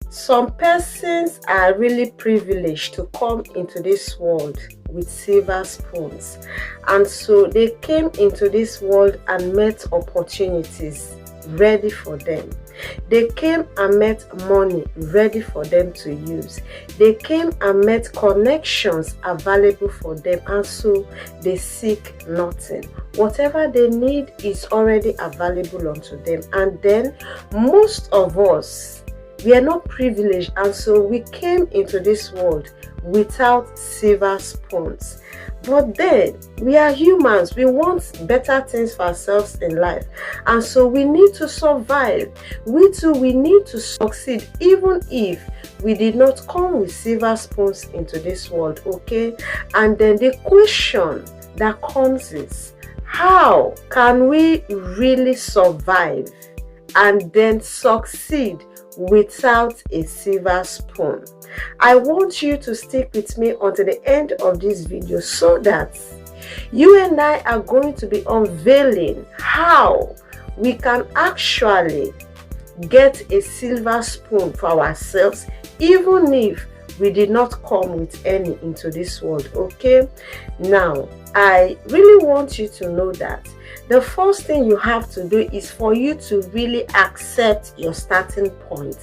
Some persons are really privileged to come into this world with silver spoons, and so they came into this world and met opportunities ready for them. They came and met money ready for them to use. They came and met connections available for them, and so they seek nothing. Whatever they need is already available unto them. And then most of us, we are not privileged, and so we came into this world without silver spoons. But then we are humans, we want better things for ourselves in life, and so we need to survive. We too, we need to succeed, even if we did not come with silver spoons into this world. Okay, and then the question that comes is, how can we really survive and then succeed without a silver spoon? I want you to stick with me until the end of this video, so that you and I are going to be unveiling how we can actually get a silver spoon for ourselves, even if we did not come with any into this world. Okay, now I really want you to know that the first thing you have to do is for you to really accept your starting point.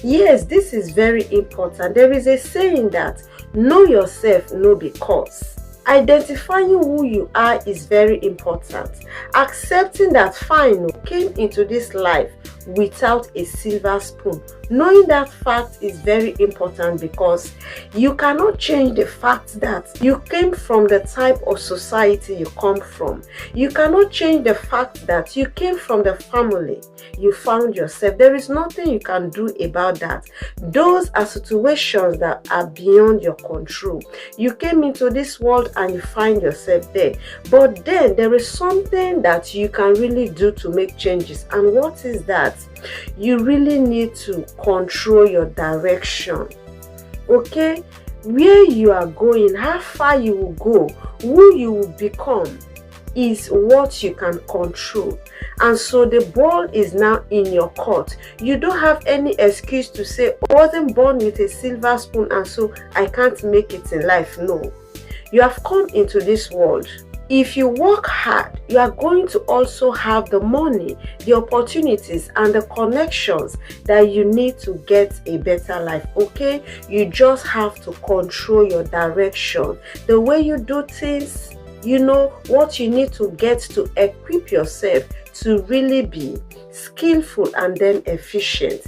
Yes, this is very important. There is a saying that know yourself, know because. Identifying who you are is very important. Accepting that fine, you came into this life without a silver spoon. Knowing that fact is very important, because you cannot change the fact that you came from the type of society you come from. You cannot change the fact that you came from the family you found yourself. There is nothing you can do about that. Those are situations that are beyond your control. You came into this world and you find yourself there. But then there is something that you can really do to make changes. And what is that? You really need to control your direction. Okay, where you are going, how far you will go, who you will become is what you can control. And so the ball is now in your court. You don't have any excuse to say, I wasn't born with a silver spoon and so I can't make it in life. No, you have come into this world. If you work hard, you are going to also have the money, the opportunities, and the connections that you need to get a better life. Okay, you just have to control your direction, the way you do things. You know what you need to get to equip yourself to really be skillful and then efficient.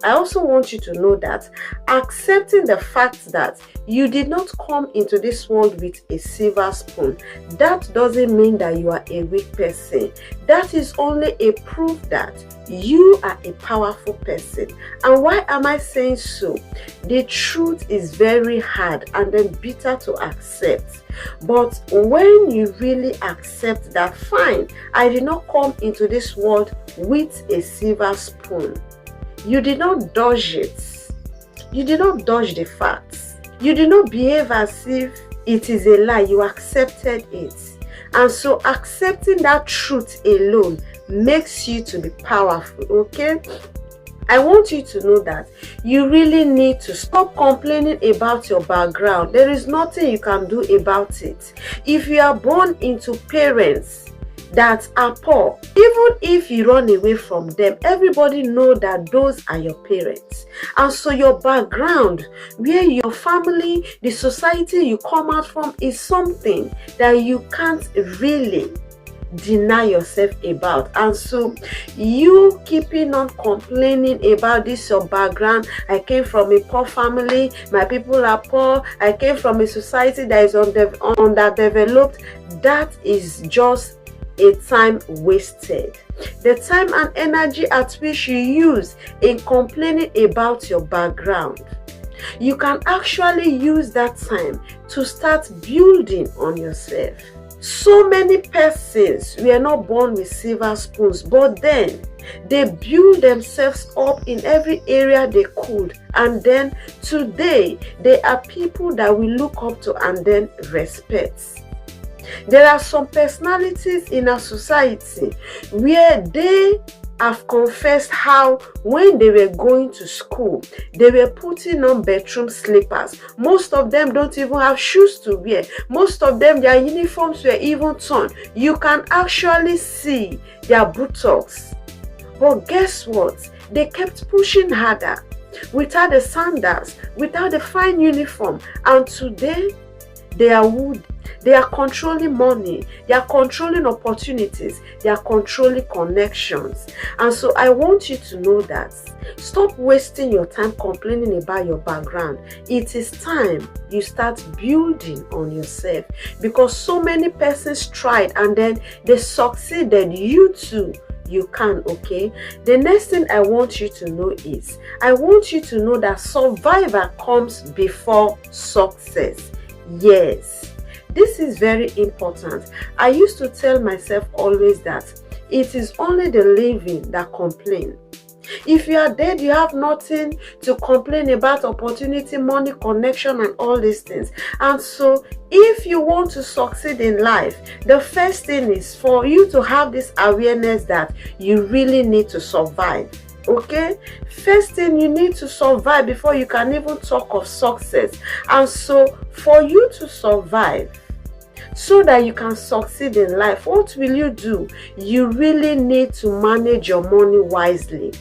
I also want you to know that accepting the fact that you did not come into this world with a silver spoon, that doesn't mean that you are a weak person. That is only a proof that you are a powerful person. And why am I saying so? The truth is very hard and then bitter to accept. But when you really accept that, fine, I did not come into this world with a silver spoon. You did not dodge it. You did not dodge the facts. You did not behave as if it is a lie. You accepted it. And so accepting that truth alone makes you to be powerful. Okay, I want you to know that you really need to stop complaining about your background. There is nothing you can do about it. If you are born into parents that are poor, even if you run away from them, everybody know that those are your parents. And so your background, where your family, the society you come out from, is something that you can't really deny yourself about. And so you keeping on complaining about this your background, I came from a poor family, my people are poor, I came from a society that is underdeveloped, that is just a time wasted. The time and energy at which you use in complaining about your background, you can actually use that time to start building on yourself. So many persons were not born with silver spoons, but then they build themselves up in every area they could, and then today they are people that we look up to and then respect. There are some personalities in our society where they have confessed how when they were going to school, they were putting on bedroom slippers. Most of them don't even have shoes to wear. Most of them, their uniforms were even torn. You can actually see their buttocks. But guess what? They kept pushing harder without the sandals, without the fine uniform. And today, they are wood. They are controlling money. They are controlling opportunities. They are controlling connections. And so I want you to know that. Stop wasting your time complaining about your background. It is time you start building on yourself, because so many persons tried and then they succeeded. You too, you can. Okay, the next thing I want you to know is, I want you to know that survival comes before success. Yes, this is very important. I used to tell myself always that it is only the living that complain. If you are dead, you have nothing to complain about: opportunity, money, connection, and all these things. And so if you want to succeed in life, the first thing is for you to have this awareness that you really need to survive. Okay, first thing, you need to survive before you can even talk of success. And so for you to survive, so that you can succeed in life, what will you do? You really need to manage your money wisely.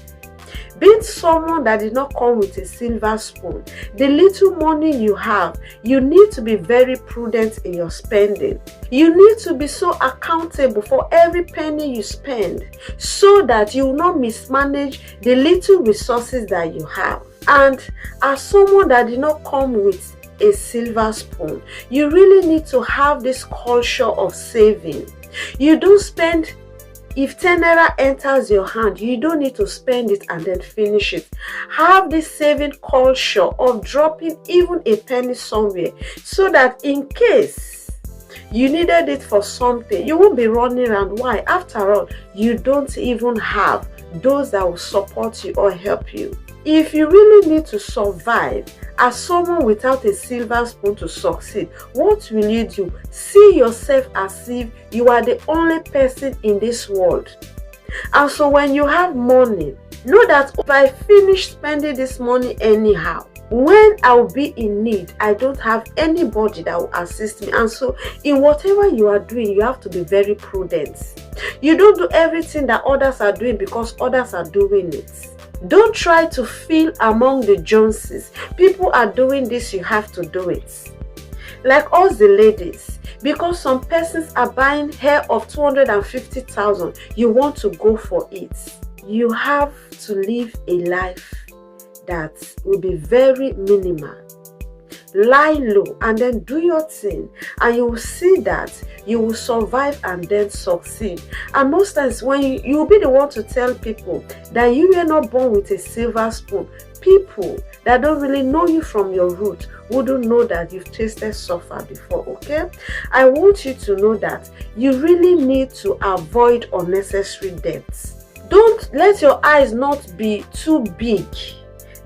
Being someone that did not come with a silver spoon, the little money you have, you need to be very prudent in your spending. You need to be so accountable for every penny you spend, so that you will not mismanage the little resources that you have. And as someone that did not come with a silver spoon, you really need to have this culture of saving. You don't spend. If 10 naira enters your hand, you don't need to spend it and then finish it. Have this saving culture of dropping even a penny somewhere, so that in case you needed it for something, you won't be running around. Why? After all, you don't even have those that will support you or help you. If you really need to survive as someone without a silver spoon to succeed, what will you do? See yourself as if you are the only person in this world. And so when you have money, know that if I finish spending this money anyhow, when I'll be in need, I don't have anybody that will assist me. And so in whatever you are doing, you have to be very prudent. You don't do everything that others are doing because others are doing it. Don't try to feel among the Joneses. People are doing this, you have to do it. Like us the ladies, because some persons are buying hair of 250,000, you want to go for it. You have to live a life that will be very minimal. Lie low and then do your thing, and you will see that you will survive and then succeed. And most times when you will be the one to tell people that you were not born with a silver spoon, people that don't really know you from your root wouldn't know that you've tasted suffer before. Okay, I want you to know that you really need to avoid unnecessary debts. Don't let your eyes not be too big,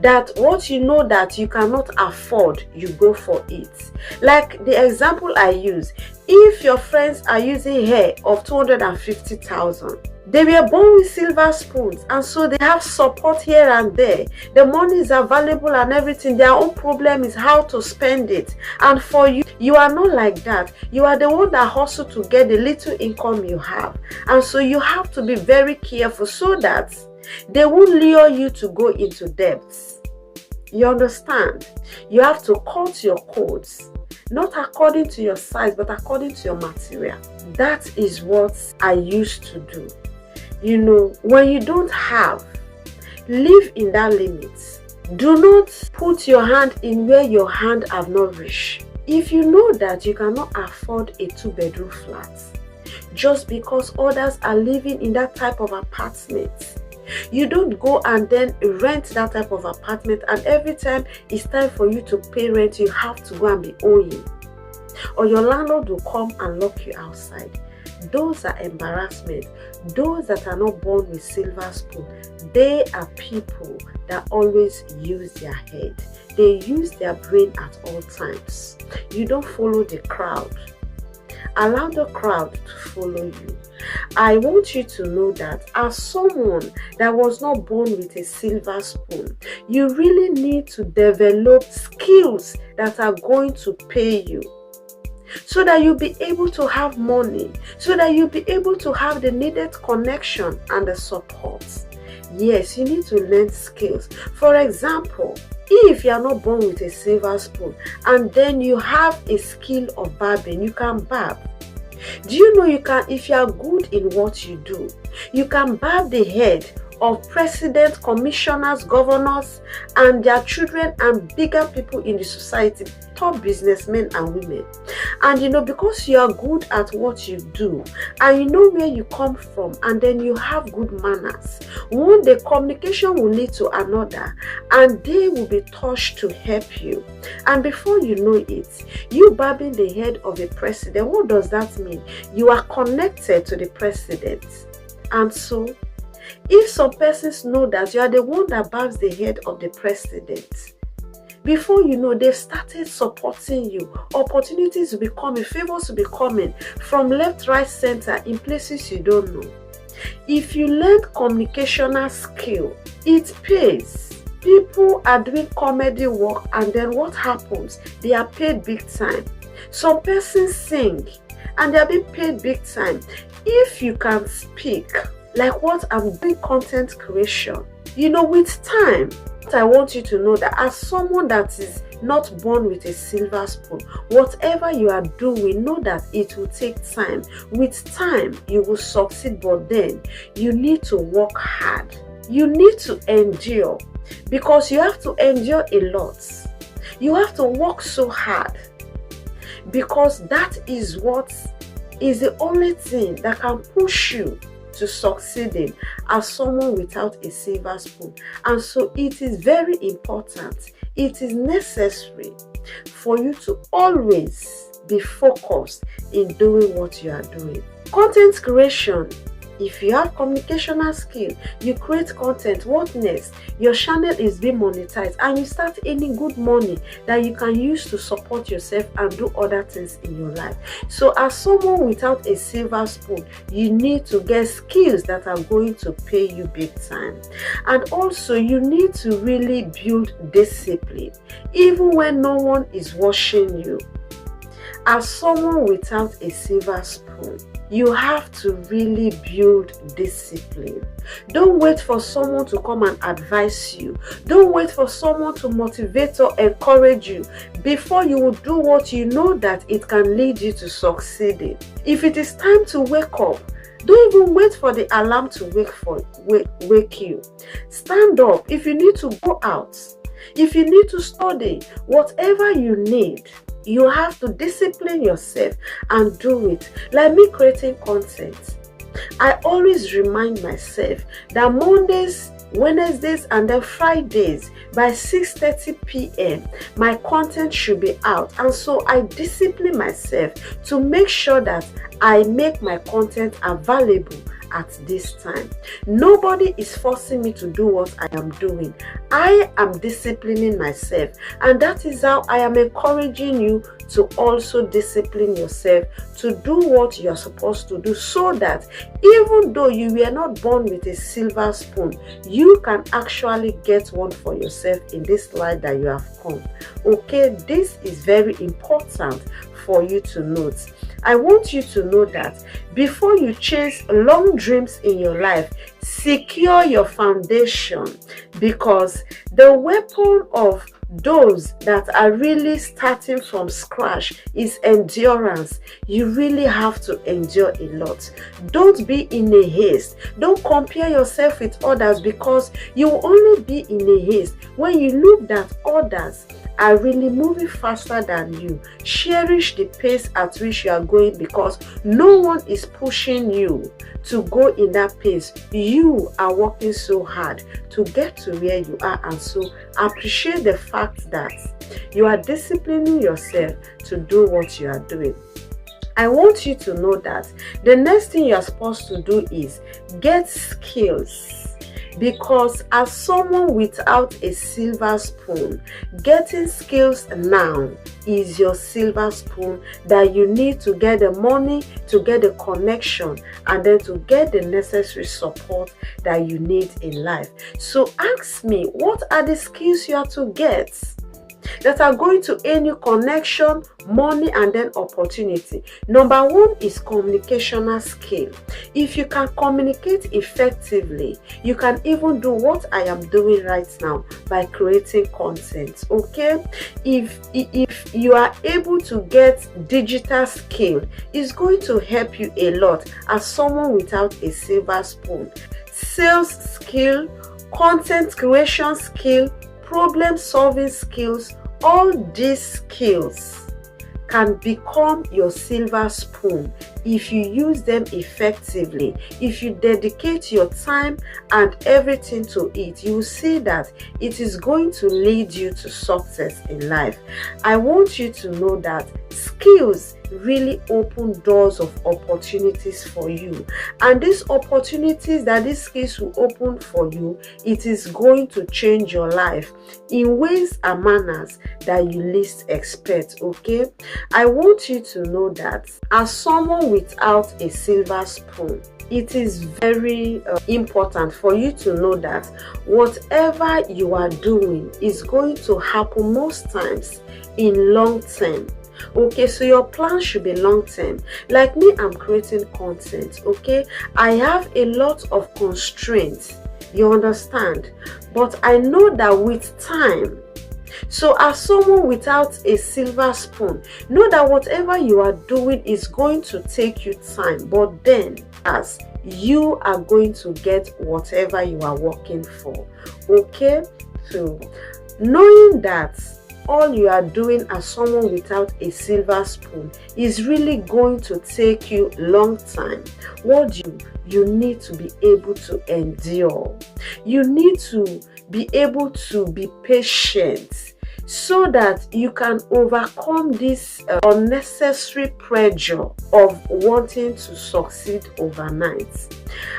that what you know that you cannot afford, you go for it. Like the example I use, if your friends are using hair of 250,000, they were born with silver spoons, and so they have support here and there. The money is available and everything. Their own problem is how to spend it. And for you, you are not like that. You are the one that hustle to get the little income you have. And so you have to be very careful so that they won't lure you to go into debts. You understand? You have to cut your coats, not according to your size, but according to your material. That is what I used to do. You know, when you don't have, live in that limit. Do not put your hand in where your hand have not reached. If you know that you cannot afford a 2-bedroom flat, just because others are living in that type of apartment, you don't go and then rent that type of apartment, and every time it's time for you to pay rent, you have to go and be owing, or your landlord will come and lock you outside. Those are embarrassment. Those that are not born with silver spoon, they are people that always use their head. They use their brain at all times. You don't follow the crowd. allow the crowd to follow you. I want you to know that as someone that was not born with a silver spoon, you really need to develop skills that are going to pay you, so that you'll be able to have money, so that you'll be able to have the needed connection and the support. Yes, you need to learn skills. For example, if you are not born with a silver spoon and then you have a skill of barbing, you can barb. Do you know you can, if you are good in what you do, you can barb the head of presidents, commissioners, governors, and their children, and bigger people in the society, top businessmen and women. And because you are good at what you do, and you know where you come from, and then you have good manners, one day communication will lead to another, and they will be touched to help you. And before you know it, you barbing the head of a president. What does that mean? You are connected to the president. And so, if some persons know that you are the one that barbs the head of the president, before you know, they've started supporting you. Opportunities will be coming, favors will be coming from left, right, center in places you don't know. If you learn communicational skill, it pays. People are doing comedy work, and then what happens? They are paid big time. Some persons sing and they are being paid big time. If you can speak, like what I'm doing, content creation, with time, I want you to know that as someone that is not born with a silver spoon, whatever you are doing, know that it will take time. With time, you will succeed, but then you need to work hard. You need to endure, because you have to endure a lot. You have to work so hard, because that is what is the only thing that can push you to succeeding as someone without a silver spoon. And so it is very important, it is necessary for you to always be focused in doing what you are doing. Content creation. If you have communicational skill, you create content. What next? Your channel is being monetized, and you start earning good money that you can use to support yourself and do other things in your life. So as someone without a silver spoon, you need to get skills that are going to pay you big time. And also, you need to really build discipline, even when no one is watching you. As someone without a silver spoon, you have to really build discipline. Don't wait for someone to come and advise you. Don't wait for someone to motivate or encourage you before you will do what you know that it can lead you to succeeding. If it is time to wake up, don't even wait for the alarm to wake you. Stand up. If you need to go out, if you need to study, whatever you need, you have to discipline yourself and do it. Like me creating content, I always remind myself that Mondays, Wednesdays, and then Fridays by 6:30 p.m. my content should be out. And so I discipline myself to make sure that I make my content available at this time. Nobody is forcing me to do what I am doing. I am disciplining myself, and that is how I am encouraging you to also discipline yourself to do what you are supposed to do, so that even though you were not born with a silver spoon, you can actually get one for yourself in this life that you have come. Okay, this is very important for you to note. I want you to know that before you chase long dreams in your life, secure your foundation, because the weapon of those that are really starting from scratch is endurance. You really have to endure a lot. Don't be in a haste. Don't compare yourself with others, because you will only be in a haste when you look that others are really moving faster than you. Cherish the pace at which you are going, because no one is pushing you to go in that pace. You are working so hard to get to where you are, and so appreciate the fact that you are disciplining yourself to do what you are doing. I want you to know that the next thing you are supposed to do is get skills. Because as someone without a silver spoon, getting skills now is your silver spoon that you need to get the money, to get the connection, and then to get the necessary support that you need in life. So ask me, what are the skills you have to get that are going to earn you connection, money, and then opportunity? Number one is communicational skill. If you can communicate effectively, you can even do what I am doing right now by creating content. Okay, if you are able to get digital skill, it's going to help you a lot as someone without a silver spoon. Sales skill, content creation skill, problem solving skills, all these skills can become your silver spoon if you use them effectively. If you dedicate your time and everything to it, you will see that it is going to lead you to success in life. I want you to know that skills really open doors of opportunities for you, and these opportunities that these skills will open for you, it is going to change your life in ways and manners that you least expect. Okay, I want you to know that as someone without a silver spoon, it is very important for you to know that whatever you are doing is going to happen most times in long term. Okay, so your plan should be long term. Like me, I'm creating content. Okay, I have a lot of constraints, you understand, but I know that with time, so as someone without a silver spoon, know that whatever you are doing is going to take you time, but then as you are going to get whatever you are working for. Okay, so knowing that all you are doing as someone without a silver spoon is really going to take you long time, what you need to be able to endure. You need to be able to be patient so that you can overcome this unnecessary pressure of wanting to succeed overnight.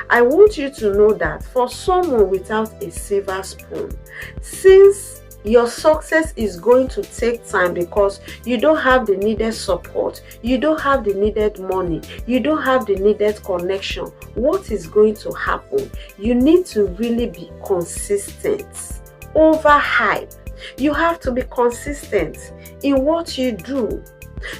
I want you to know that for someone without a silver spoon, since your success is going to take time because you don't have the needed support, you don't have the needed money, you don't have the needed connection, what is going to happen? You need to really be consistent over hype. You have to be consistent in what you do.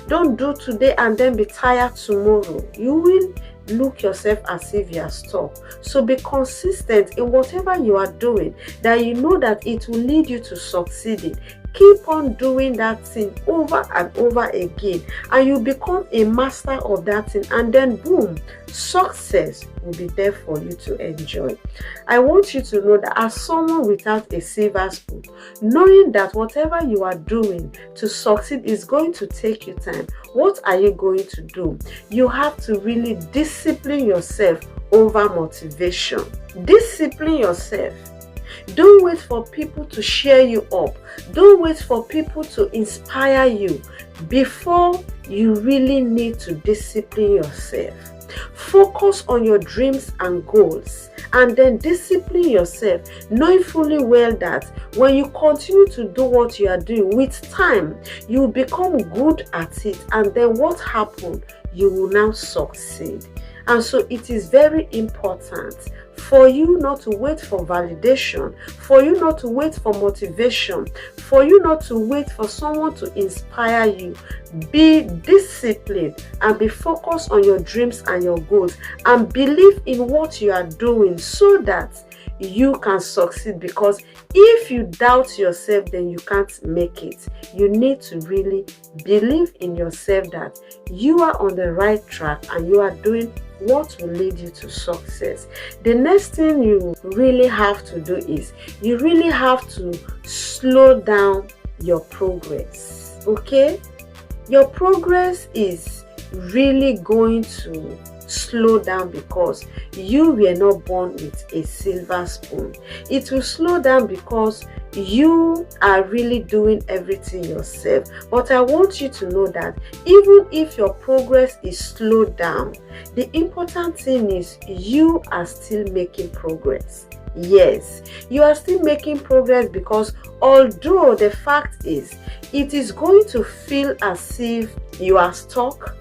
Don't do today and then be tired tomorrow. You will look yourself as if you are stuck. So be consistent in whatever you are doing, that you know that it will lead you to succeeding. Keep on doing that thing over and over again, and you become a master of that thing, and then boom, success will be there for you to enjoy. I want you to know that as someone without a silver spoon, knowing that whatever you are doing to succeed is going to take you time, what are you going to do? You have to really discipline yourself over motivation. Discipline yourself. Don't wait for people to cheer you up. Don't wait for people to inspire you before you really need to discipline yourself. Focus on your dreams and goals, and then discipline yourself, knowing fully well that when you continue to do what you are doing, with time you will become good at it, and then what happens? You will now succeed. And so it is very important for you not to wait for validation, for you not to wait for motivation, for you not to wait for someone to inspire you. Be disciplined and be focused on your dreams and your goals, and believe in what you are doing so that you can succeed. Because if you doubt yourself, then you can't make it. You need to really believe in yourself that you are on the right track and you are doing what will lead you to success. The next thing you really have to do is you really have to slow down your progress. Okay, your progress is really going to slow down because you were not born with a silver spoon. It will slow down because you are really doing everything yourself. But I want you to know that even if your progress is slowed down, the important thing is you are still making progress. Yes, you are still making progress, because although the fact is, it is going to feel as if you are stuck.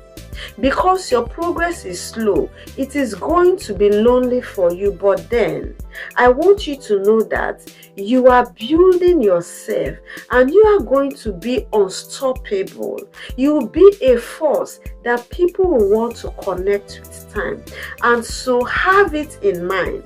Because your progress is slow, it is going to be lonely for you. But then, I want you to know that you are building yourself and you are going to be unstoppable. You will be a force that people will want to connect with time. And so have it in mind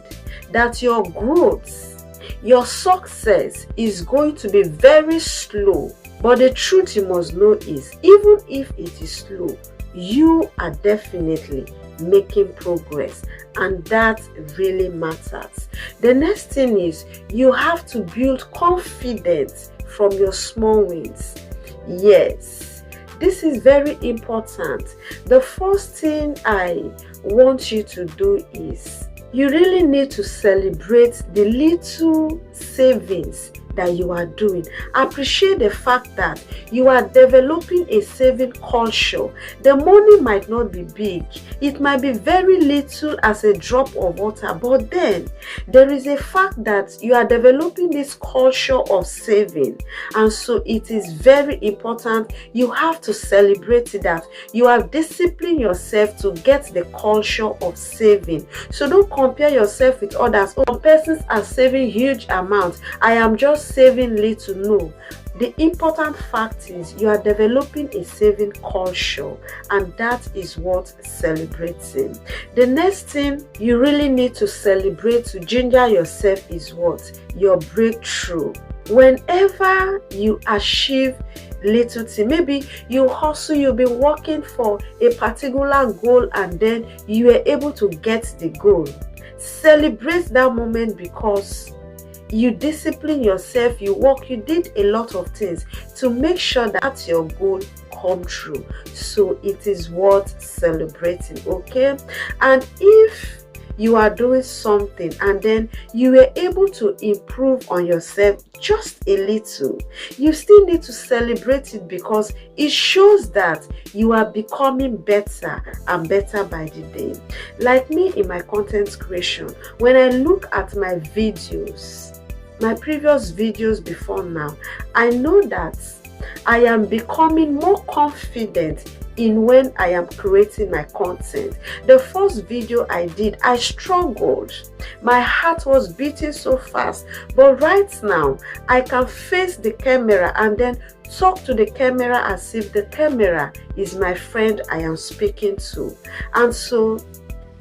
that your growth, your success is going to be very slow. But the truth you must know is, even if it is slow, you are definitely making progress, and that really matters. The next thing is, you have to build confidence from your small wins. Yes, this is very important. The first thing I want you to do is, you really need to celebrate the little savings that you are doing. Appreciate the fact that you are developing a saving culture. The money might not be big, it might be very little as a drop of water, but then there is a fact that you are developing this culture of saving, and so it is very important. You have to celebrate that you have disciplined yourself to get the culture of saving. So don't compare yourself with others. Some persons are saving huge amounts, I am just saving little. No, the important fact is you are developing a saving culture, and that is worth celebrating. The next thing you really need to celebrate to ginger yourself is what? Your breakthrough. Whenever you achieve little thing, maybe you hustle, you've been working for a particular goal, and then you were able to get the goal. Celebrate that moment, because you discipline yourself, you work, you did a lot of things to make sure that your goal come true. So it is worth celebrating, okay? And if you are doing something and then you were able to improve on yourself just a little, you still need to celebrate it, because it shows that you are becoming better and better by the day. Like me in my content creation, when I look at my videos, my previous videos before now, I know that I am becoming more confident in when I am creating my content. The first video I did, I struggled. My heart was beating so fast. But right now, I can face the camera and then talk to the camera as if the camera is my friend I am speaking to. And so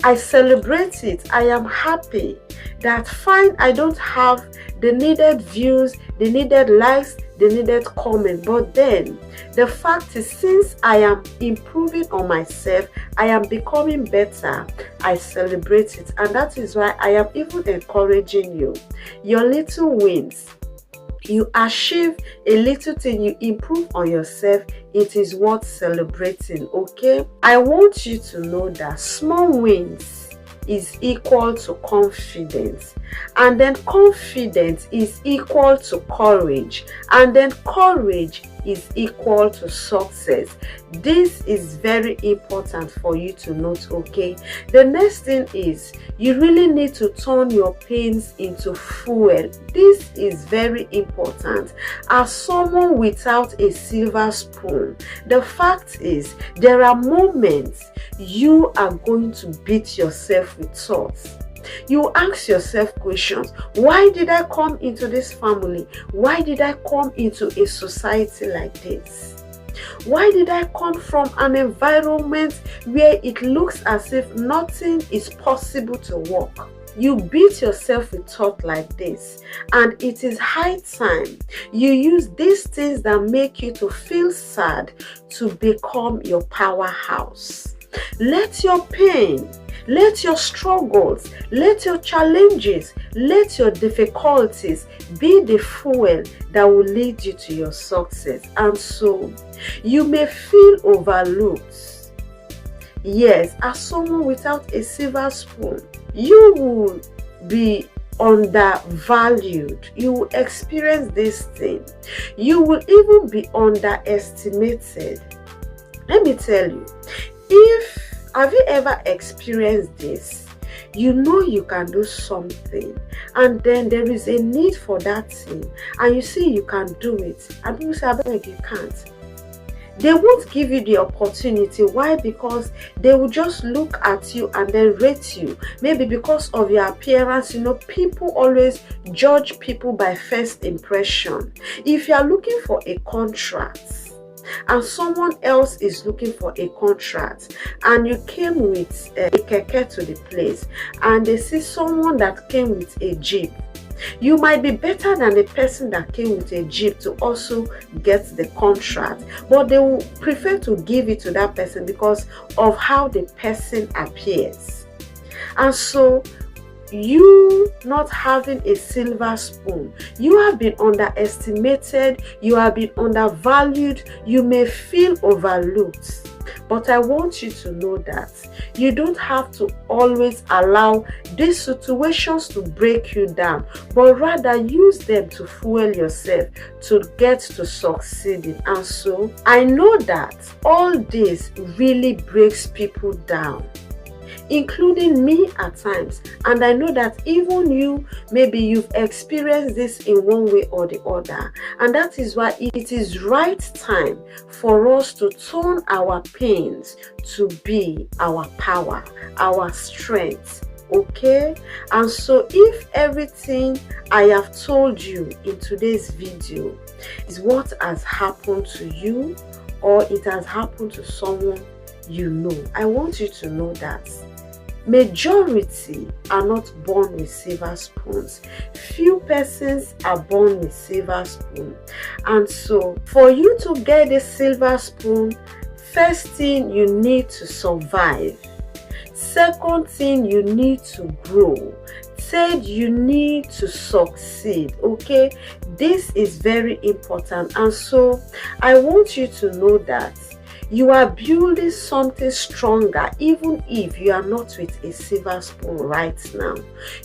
I celebrate it. I am happy that fine, I don't have the needed views, the needed likes, the needed comment, but then the fact is, since I am improving on myself, I am becoming better, I celebrate it. And that is why I am even encouraging you. Your little wins, you achieve a little thing, you improve on yourself, it is worth celebrating, okay? I want you to know that small wins is equal to confidence, and then confidence is equal to courage, and then courage is equal to success. This is very important for you to note, okay? The next thing is, you really need to turn your pains into fuel. This is very important. As someone without a silver spoon, the fact is, there are moments you are going to beat yourself with thoughts. You ask yourself questions. Why did I come into this family? Why did I come into a society like this? Why did I come from an environment where it looks as if nothing is possible to work? You beat yourself with thought like this, and it is high time you use these things that make you to feel sad to become your powerhouse. Let your pain, let your struggles, let your challenges, let your difficulties be the fuel that will lead you to your success. And so you may feel overlooked. Yes, as someone without a silver spoon, you will be undervalued. You will experience this thing. You will even be underestimated. Let me tell you, have you ever experienced this? You know you can do something, and then there is a need for that thing, and you see you can do it, and people say, I beg, you can't. They won't give you the opportunity. Why? Because they will just look at you and then rate you. Maybe because of your appearance. You know, people always judge people by first impression. If you are looking for a contract and someone else is looking for a contract, and you came with a keke to the place, and they see someone that came with a jeep, you might be better than the person that came with a jeep to also get the contract, but they will prefer to give it to that person because of how the person appears. And so, you not having a silver spoon, you have been underestimated, you have been undervalued, you may feel overlooked. But I want you to know that you don't have to always allow these situations to break you down, but rather use them to fuel yourself to get to succeeding. And so I know that all this really breaks people down, including me at times, and I know that even you, maybe you've experienced this in one way or the other, and that is why it is right time for us to turn our pains to be our power, our strength. Okay? And so if everything I have told you in today's video is what has happened to you, or it has happened to someone you know, I want you to know that majority are not born with silver spoons. Few persons are born with silver spoon. And so for you to get a silver spoon, first thing, you need to survive. Second thing, you need to grow. Third, you need to succeed. Okay, this is very important. And so I want you to know that you are building something stronger, even if you are not with a silver spoon right now.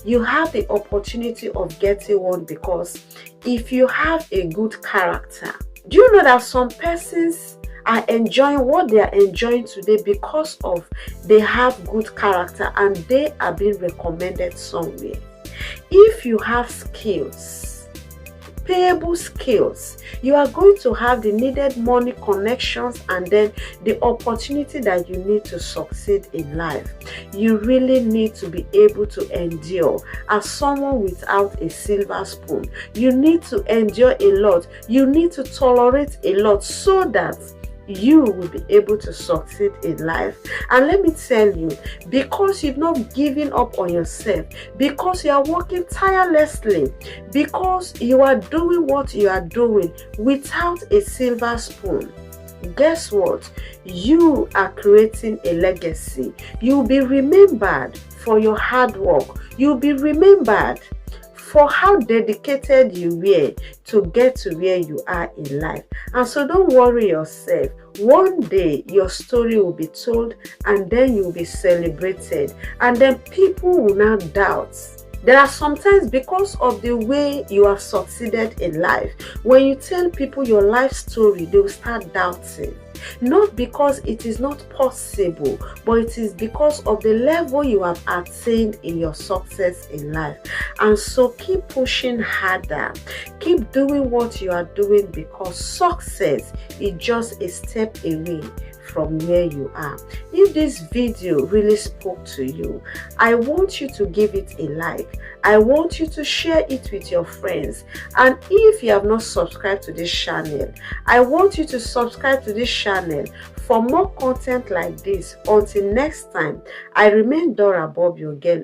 You have the opportunity of getting one, because if you have a good character, do you know that some persons are enjoying what they are enjoying today because of they have good character and they are being recommended somewhere? If you have skills, payable skills, you are going to have the needed money connections and then the opportunity that you need to succeed in life. You really need to be able to endure. As someone without a silver spoon, you need to endure a lot. You need to tolerate a lot so that you will be able to succeed in life. And let me tell you, because you've not given up on yourself, because you are working tirelessly, because you are doing what you are doing without a silver spoon, guess what? You are creating a legacy. You'll be remembered for your hard work. You'll be remembered for how dedicated you were to get to where you are in life. And so don't worry yourself. One day your story will be told, and then you'll be celebrated, and then people will now doubt. There are sometimes, because of the way you have succeeded in life, when you tell people your life story, they will start doubting. Not because it is not possible, but it is because of the level you have attained in your success in life. And so keep pushing harder. Keep doing what you are doing, because success is just a step away from where you are. If this video really spoke to you, I want you to give it a like. I want you to share it with your friends. And if you have not subscribed to this channel, I want you to subscribe to this channel for more content like this. Until next time, I remain Dora Bob, your girl.